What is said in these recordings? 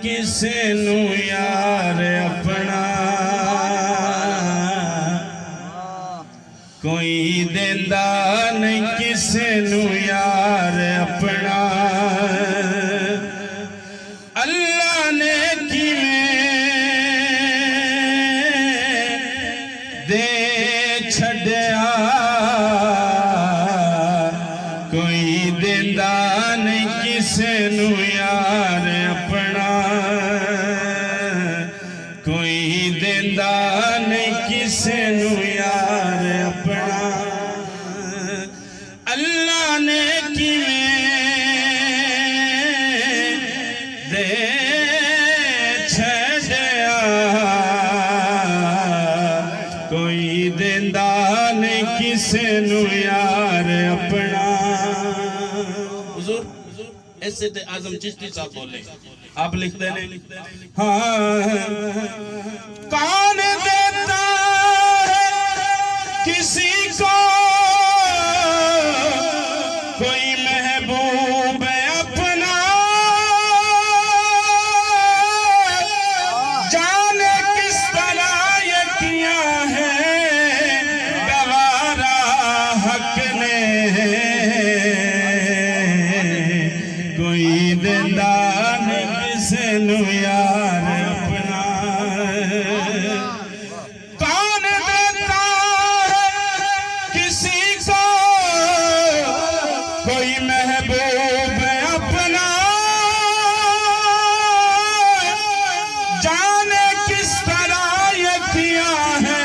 किसे नू यार अपना, कोई देंदा नहीं किसे नू यार अपना। अल्लाह ने किवें दे छड्या, कोई देंदा नहीं किसे नू यार अपना, कोई देंदा नहीं किसे नू यार अपना। अल्लाह ने किवें दे छड्या, कोई देंदा नहीं किसे नू यार अपना। ऐसे थे आजम चिश्ती साहब बोले, आप लिखते नहीं? हाँ, कौन देता है किसी को कोई महबूब अपना, जाने किस तरह ये किया है गवारा हक ने, कोई देंदा नहीं किसे नू यार अपना। कौन देता है किसी को कोई महबूब अपना, जाने किस तरह ये किया है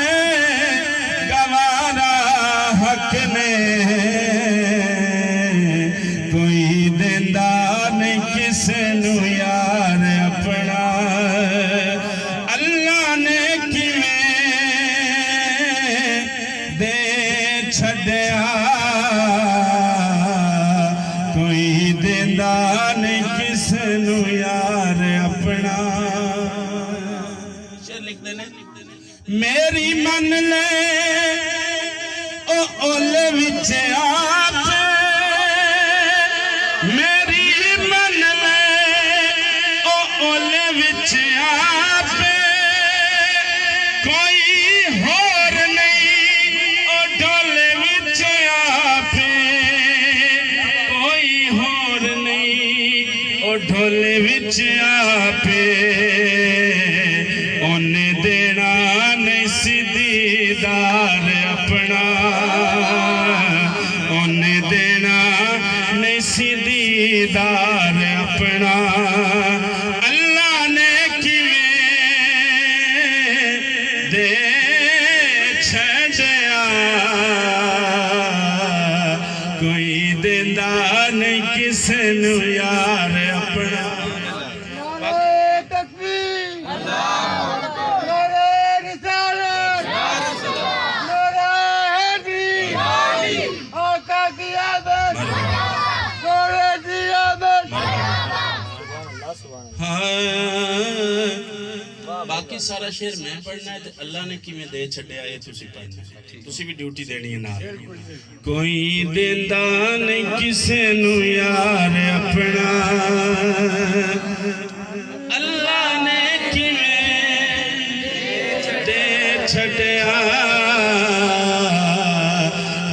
गवारा हक ने, कोई देंदा नहीं किसे नू यार अपना। अल्लाह ने किवें दे छड्या, कोई देंदा नहीं किसे नू यार अपना। शेर लिख देने, मेरी मन ले ओ ओले विच आप, मेरी मन ले ओ ओले विच आप, कोई होर नहीं ओ ढोले विच आप, कोई होर नहीं ओ ढोले विच आप। ओने देना नहीं सी दीदार अपना, ओने देना नहीं सी दीदार अपना। अल्लाह ने किवें दे छड्या, कोई देंदा नहीं किसे नू यार अपना। बाकी सारा शेर मैं पढ़ना है तो अल्लाह ने किवें दे छड्या ये तुसी पढ़ना, तुसी भी ड्यूटी देनी है नाल। कोई देंदा नहीं किसे नू यार अपना, अल्लाह ने किवें दे छड्या,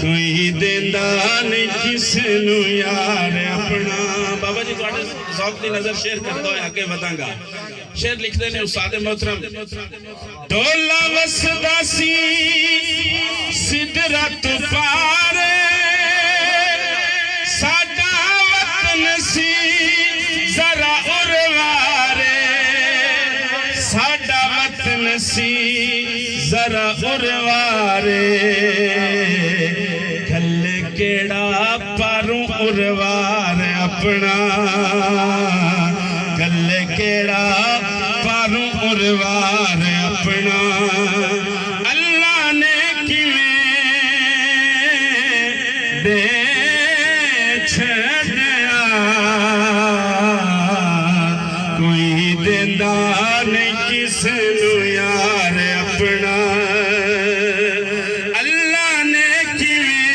कोई देंदा नहीं किसे नू यार अपना। बाबा जी तुहाडे ज़ौक़ दी नज़र शेर करदा होया आगे वधांगा। शेर लिखते ने उस्ताद मोहतरम, ढोला वसदा सी सिदरत पारे, साडा वतन सी जरा उरवारे, साडा वतन सी जरा उरवारे, खल्ले केड़ा पारूं उरवार अपना, खल्ले केड़ा पारूं उरवार अपना। अल्लाह ने किवें दे छड्या, कोई देंदा नहीं किसे नू यार अपना। अल्लाह ने किवें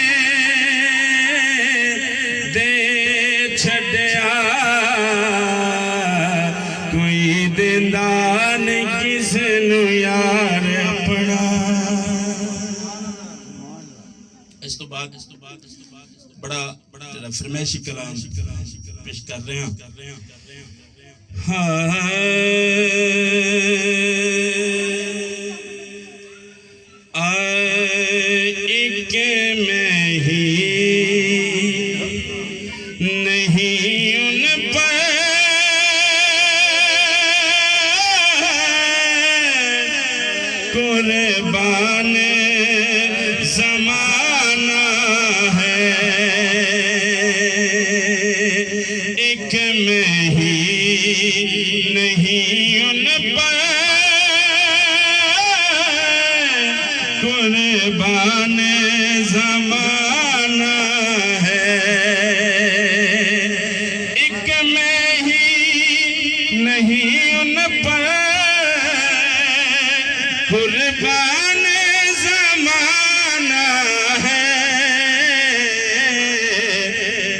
दे छड्या, कोई इस तो बाद बड़ा बड़ा फरमाइशी कलाम पेश कर रहे हैं। एक में ही नहीं उन पर कुर्बान ज़माना है, एक में ही नहीं उन पर कुर्बान ज़माना है, एक में ही नहीं उन पर कुर्बान ज़माना है,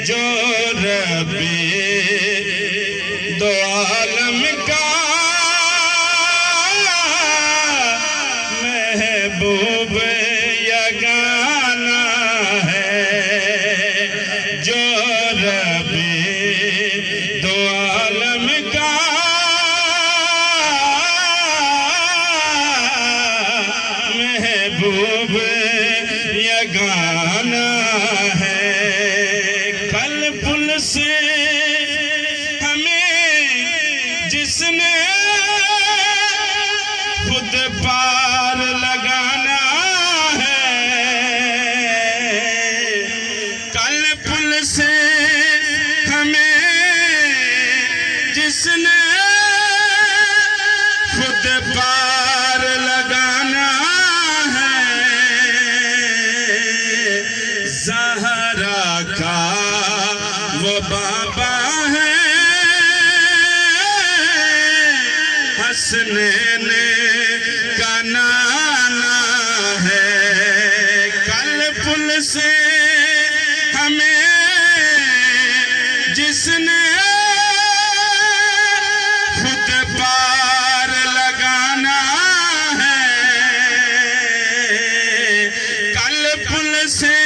जो रब्बे दो आलम का महबूब यगाना है, जो रब्बे दो आलम का महबूब यगाना है। कल पुल से हमें जिसने खुद पार लगाना है, कल पुल से हमें जिसने खुद पार लगाना है, ज़हरा का वो बाबा है, हसनैन का नाना है, कल पुल से हमें जिसने खुद पार लगाना है, कल पुल से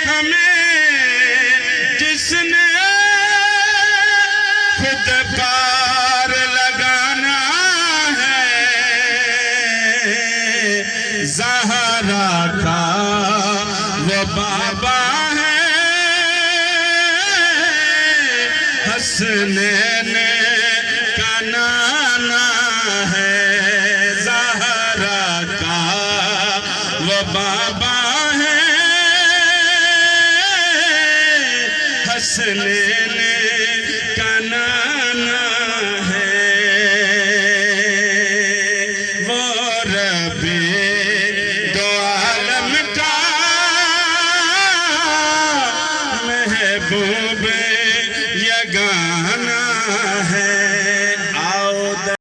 हमें जिसने खुद पार लगाना है, ज़हरा का वो बाबा है, हसनैन का नाना है, ज़हरा का वो बाबा है, हसनैन